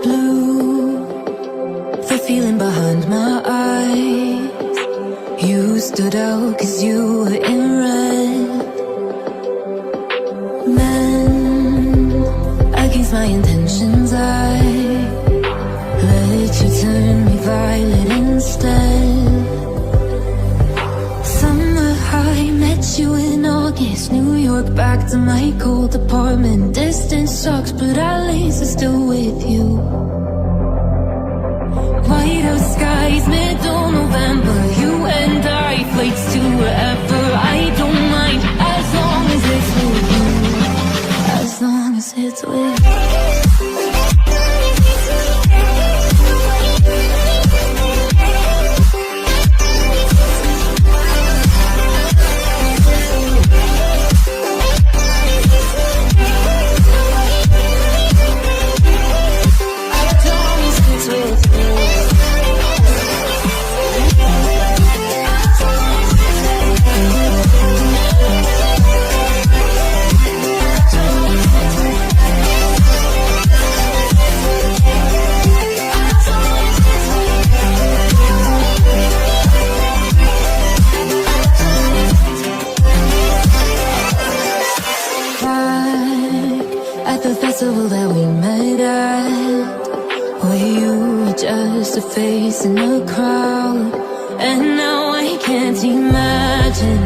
Blue, the feeling behind my eyes. You stood out 'cause you were in red. Men, against my intentions, I let you turn me violet instead. Summer high, met you in August. New York, back to my cold apartment. Distance sucks, but at least I'm still with you. White out skies, middle November. You and I, flights to wherever. I don't mind, as long as it's with you. As long as it's with you. At the festival that we met at, where you were just a face in the crowd. And now I can't imagine